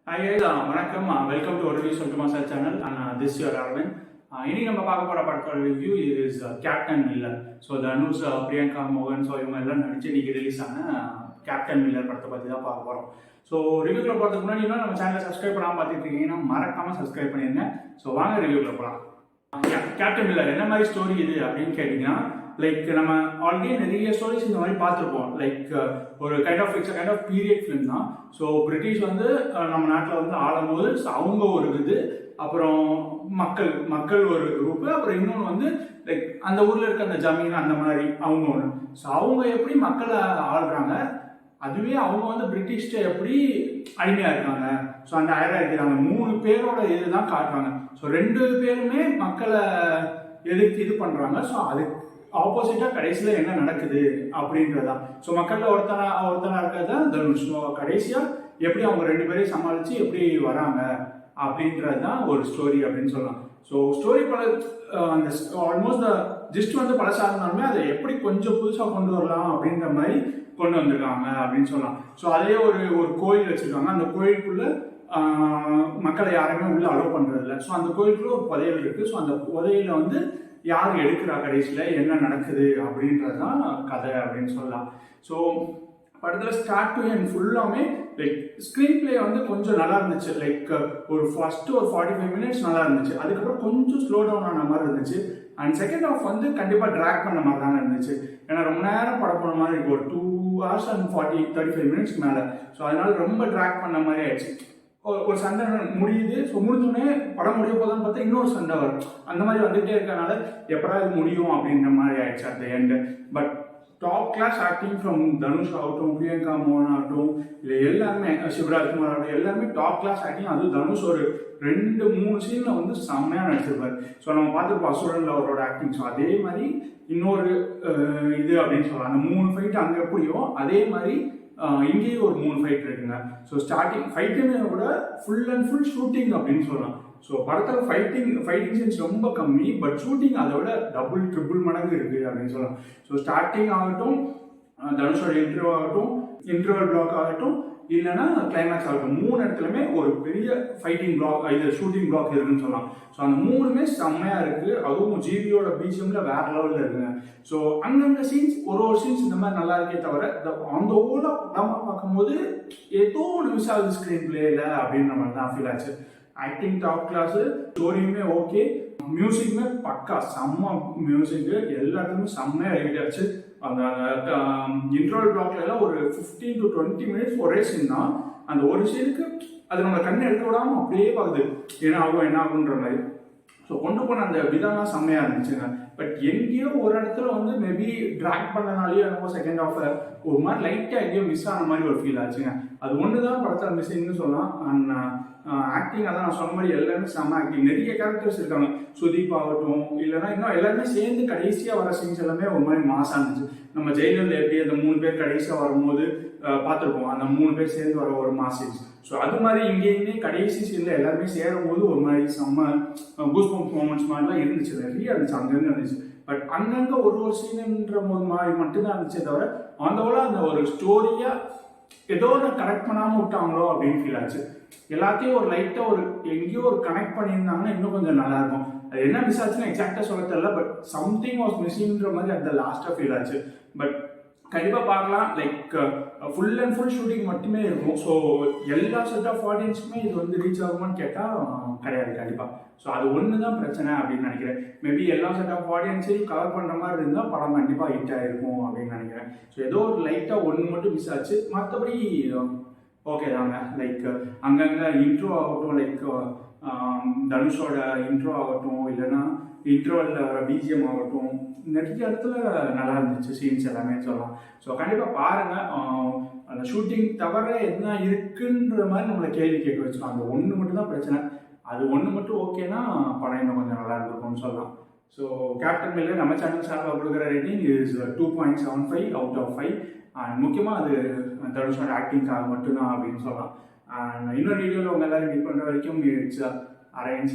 Hi guys, வணக்கம். Welcome to ஒரு review சொல்லிட்டு மாசா channel and this your Aravind. இன்னைக்கு நம்ம பார்க்க போகிற படத்தோட review is Captain Miller. So Dhanush, Priyanka மோகன், ஸோ இவங்க எல்லாம் நடிச்சு இன்னைக்கு ரிலீஸ் ஆன கேப்டன் மில்லர் படத்தை பற்றி தான் பார்க்க போகிறோம். ஸோ ரிவ்யூக்குள்ள போகிறதுக்கு முன்னாடி நம்ம சேனலை சப்ஸ்கிரைப் பண்ணாமல் பார்த்துட்டு இருக்கீங்கன்னா மறக்காமல் சப்ஸ்கிரைப் பண்ணிடுங்க. ஸோ வாங்க ரிவ்யூக்குள்ள போகலாம். கேப்டன் மில்லர் என்ன மாதிரி ஸ்டோரி இது அப்படின்னு கேட்டிங்கன்னா, லைக் நம்ம ஆல்ரெடி நிறைய ஸ்டோரிஸ் இந்த மாதிரி பார்த்துருப்போம். லைக் ஒரு கைண்ட் ஆஃப் பீரியட் ஃபிலிம் தான். ஸோ பிரிட்டிஷ் வந்து நம்ம நாட்டில் வந்து ஆளும்போது அவங்க ஒரு இது, அப்புறம் மக்கள் ஒரு குரூப்பு, அப்புறம் இன்னொன்று வந்து லைக் அந்த ஊரில் இருக்க அந்த ஜமீன் அந்த மாதிரி அவங்க ஒன்று. ஸோ அவங்க எப்படி மக்களை ஆளுறாங்க, அதுவே அவங்க வந்து பிரிட்டிஷ்ட எப்படி அடிமையாக இருக்காங்க, ஸோ அந்த அயராக இருக்கிறாங்க. 3 பேரோட இதுதான் காட்டுறாங்க. ஸோ 2 பேருமே மக்களை எதிர்த்து இது பண்ணுறாங்க. ஸோ அதுக்கு ஆப்போசிட்டாக கடைசியில் என்ன நடக்குது அப்படின்றதான். ஸோ மக்களில் ஒருத்தனா இருக்கிறது தான் தனுஷ். கடைசியாக எப்படி அவங்க 2 பேரையும் சமாளித்து எப்படி வராங்க அப்படின்றது தான் ஒரு ஸ்டோரி அப்படின்னு சொல்லலாம். ஸோ ஸ்டோரி அந்த ஆல்மோஸ்ட் ஜஸ்ட் வந்து பழசாக இருந்தாலுமே அதை எப்படி கொஞ்சம் புதுசாக கொண்டு வரலாம் அப்படின்ற மாதிரி கொண்டு வந்திருக்காங்க அப்படின்னு சொல்லலாம். ஸோ அதே ஒரு கோயில் வச்சுருக்காங்க. அந்த கோயிலுக்குள்ளே மக்களை யாருமே உள்ள அலோவ் பண்ணுறது இல்லை. ஸோ அந்த கோயிலுக்குள்ள ஒரு புதையல் இருக்குது. ஸோ அந்த புதையில வந்து யார் எடுக்கிறா, கடைசியில் என்ன நடக்குது அப்படின்றது தான் கதை அப்படின்னு சொல்லலாம். ஸோ படத்தில் ஸ்டார்ட் டு எண்ட் ஃபுல்லாமே லைக் ஸ்க்ரீன் பிளே வந்து கொஞ்சம் நல்லா இருந்துச்சு. லைக் ஒரு 45 மினிட்ஸ் நல்லா இருந்துச்சு. அதுக்கப்புறம் கொஞ்சம் ஸ்லோ டவுன் ஆன மாதிரி இருந்துச்சு. அண்ட் செகண்ட் ஹாஃப் வந்து கண்டிப்பாக ட்ராக் பண்ண மாதிரி தானே இருந்துச்சு. ஏன்னா ரொம்ப நேரம் படம் போன மாதிரி இருக்கு. ஒரு 2 hours and 35 மினிட்ஸ் மேலே. ஸோ அதனால ரொம்ப ட்ராக் பண்ண மாதிரி ஆயிடுச்சு. ஒரு சண்டை முடியுது. ஸோ முடிஞ்சோடனே படம் முடிய போதான்னு பார்த்தா இன்னொரு சண்டை வரும். அந்த மாதிரி வந்துகிட்டே இருக்கனால எப்படா இது முடியும் அப்படின்ற மாதிரி ஆயிடுச்சு at the end. But top class acting from Dhanush ஆகட்டும், பிரியங்கா மோகன் ஆகட்டும், இல்லை எல்லாருமே சிவராஜ்குமார் ஆகட்டும், எல்லாருமே டாப் கிளாஸ் ஆக்டிங். அதுவும் தனுஷ் ஒரு 2-3 சீனில் வந்து செம்மையாக நடிச்சிருப்பார். ஸோ நம்ம பார்த்துருப்போம் அசுரனில் அவரோட ஆக்டிங். ஸோ அதே மாதிரி இன்னொரு இது அப்படின்னு சொல்லலாம். அந்த 3 ஃபைட் அங்கே எப்படியோ அதே மாதிரி இங்கேயும் ஒரு 3 ஃபைட் இருக்குங்க. ஸோ ஸ்டார்டிங் ஃபைட்டுன்னு கூட ஃபுல் அண்ட் ஃபுல் ஷூட்டிங் அப்படின்னு சொல்லலாம். ஸோ படத்தில் ஃபைட்டிங் சீன்ஸ் ரொம்ப கம்மி, பட் ஷூட்டிங் அதை விட டபுள் ட்ரிபிள் மடங்கு இருக்குது அப்படின்னு சொல்லலாம். ஸோ ஸ்டார்டிங் ஆகட்டும், தனுஷோட இன்டர்வியூ ஆகட்டும், இன்டர்வல் பிளாக் ஆகட்டும், இல்லைன்னா கிளைமேக்ஸ் ஆகட்டும், 3 இடத்துலையுமே ஒரு பெரிய ஃபைட்டிங் பிளாக், இது ஷூட்டிங் பிளாக் இருக்குன்னு சொல்லலாம். ஸோ அந்த 3மே செம்மையாக இருக்குது. அதுவும் ஜிவியோட பிஜிஎம்ல வேற லெவலில் இருக்குங்க. ஸோ அங்கங்க சீன்ஸ் ஒரு சீன்ஸ் இந்த மாதிரி நல்லா இருக்கே தவிர அந்த ஓல படமாக பார்க்கும்போது ஏதோ ஒரு மிஸ் ஆகுது ஸ்க்ரீன் பிளேல அப்படின்ற மாதிரி தான் ஃபீல் ஆச்சு. ஆக்டிங் டாப் கிளாஸு, ஸ்டோரியுமே ஓகே, மியூசிக்குமே பக்கா செம்ம மியூசிக்கு, எல்லாத்துக்குமே செம்மையாக எழுதியாச்சு. அந்த இன்ட்ரோல் பிளாக்ல எல்லாம் ஒரு 15 to 20 மினிட்ஸ் ஒரே சீன் தான். அந்த ஒரு சீனுக்கு அது நம்ம கண்ணை எடுக்க விடாமல் அப்படியே பார்க்குது என்ன ஆகுன்ற மாதிரி. ஸோ கொண்டு போன அந்த விதம்லாம் செம்மையாக இருந்துச்சுங்க. பட் எங்கேயோ ஒரு இடத்துல வந்து மேபி ட்ராக் பண்ணனாலேயோ என்னமோ செகண்ட் ஹாஃப் ஒரு மாதிரி லைட்டாக எங்கேயோ மிஸ் ஆன மாதிரி ஒரு ஃபீல் ஆச்சுங்க. அது ஒன்று தான் படத்தில் மிஸ்ஸிங்னு சொல்லலாம். அண்ட் ஆக்டிங் அதான் நான் சொன்ன மாதிரி எல்லாருமே செம்ம ஆக்டிங். நிறைய கேரக்டர்ஸ் இருக்காங்க. சுதீப் ஆகட்டும், இல்லைன்னா இன்னும் எல்லாருமே சேர்ந்து கடைசியாக வர சீன்ஸ் எல்லாமே ஒரு மாதிரி மாசாக இருந்துச்சு. நம்ம ஜெயிலரில் எப்படி அந்த 3 பேர் கடைசியாக வரும்போது பார்த்துருப்போம், அந்த 3 பேர் சேர்ந்து வர ஒரு மாஸ் சீன்ஸ். ஸோ அது மாதிரி இங்கேயுமே கடைசி சீனில் எல்லாருமே சேரும் போது ஒரு மாதிரி செம்ம கூஸ் பம்ப்ஸ் மூமெண்ட்ஸ் மாதிரிலாம் இருந்துச்சு. நிறைய இருந்துச்சு, அங்கங்கே இருந்துச்சு. பட் அங்கங்கே ஒரு சீனுன்ற போது மாதிரி மட்டும்தான் இருந்துச்சே தவிர அந்த ஒரு ஸ்டோரியாக ஏதோ ஒன்று கனெக்ட் பண்ணாமல் விட்டாங்களோ அப்படின்னு ஃபீல் ஆச்சு. எல்லாத்தையும் ஒரு லைட்டாக எங்கேயோ ஒரு கனெக்ட் பண்ணியிருந்தாங்கன்னா இன்னும் கொஞ்சம் நல்லா இருக்கும். அது என்ன மிஸ் ஆச்சுன்னா எக்ஸாக்டாக சொல்ல தெரியல. பட் சம்திங் வாஸ் மிஸ்ஸிங்ன்ற மாதிரி அந்த லாஸ்ட்டாக ஃபீல் ஆச்சு. பட் கண்டிப்பாக பார்க்கலாம். Like full and full shooting மட்டுமே இருக்கும். ஸோ எல்லா செட் ஆஃப் ஆடியன்ஸுக்குமே இது வந்து ரீச் ஆகுமான்னு கேட்டால் கிடையாது கண்டிப்பாக. ஸோ அது ஒன்று தான் பிரச்சனை அப்படின்னு நினைக்கிறேன். மேபி எல்லா செட் ஆஃப் ஆடியன்ஸையும் கவர் பண்ணுற மாதிரி இருந்தால் படம் கண்டிப்பாக ஹிட் ஆகிருக்கும் அப்படின்னு நினைக்கிறேன். ஸோ ஏதோ ஒரு லைட்டாக ஒன்று மட்டும் மிஸ் ஆச்சு. மற்றபடி ஓகே தாங்க. லைக் அங்கங்கே இன்ட்ரோ ஆகட்டும், லைக் தனுஷோட இன்ட்ரோ ஆகட்டும், இல்லைன்னா இன்ட்ரோவில் வர பிஜிஎம் ஆகட்டும், நிறைய இடத்துல நல்லா இருந்துச்சு சீன்ஸ் எல்லாமே சொல்லலாம். ஸோ கண்டிப்பாக பாருங்கள். அந்த ஷூட்டிங் தவிர என்ன இருக்குன்ற மாதிரி நம்மளை கேள்வி கேட்க வச்சுக்கலாம். அந்த ஒன்று மட்டும் தான் பிரச்சனை. அது ஒன்று மட்டும் ஓகேனா படம் இன்னும் கொஞ்சம் நல்லா இருந்திருக்கும்னு சொல்லலாம். ஸோ கேப்டன் மில்லர் நம்ம சேனல் சார்பாக கொடுக்குற rating is 2.75 out of 5. And முக்கியமாக அது தனுஷோட ஆக்டிங்காக மட்டும்தான் அப்படின்னு சொல்லலாம். அண்ட் இன்னொரு வீடியோவில் உங்கள் எல்லாரும் மீட் பண்ணுற வரைக்கும் இட்ஸ் அரேஞ்ச்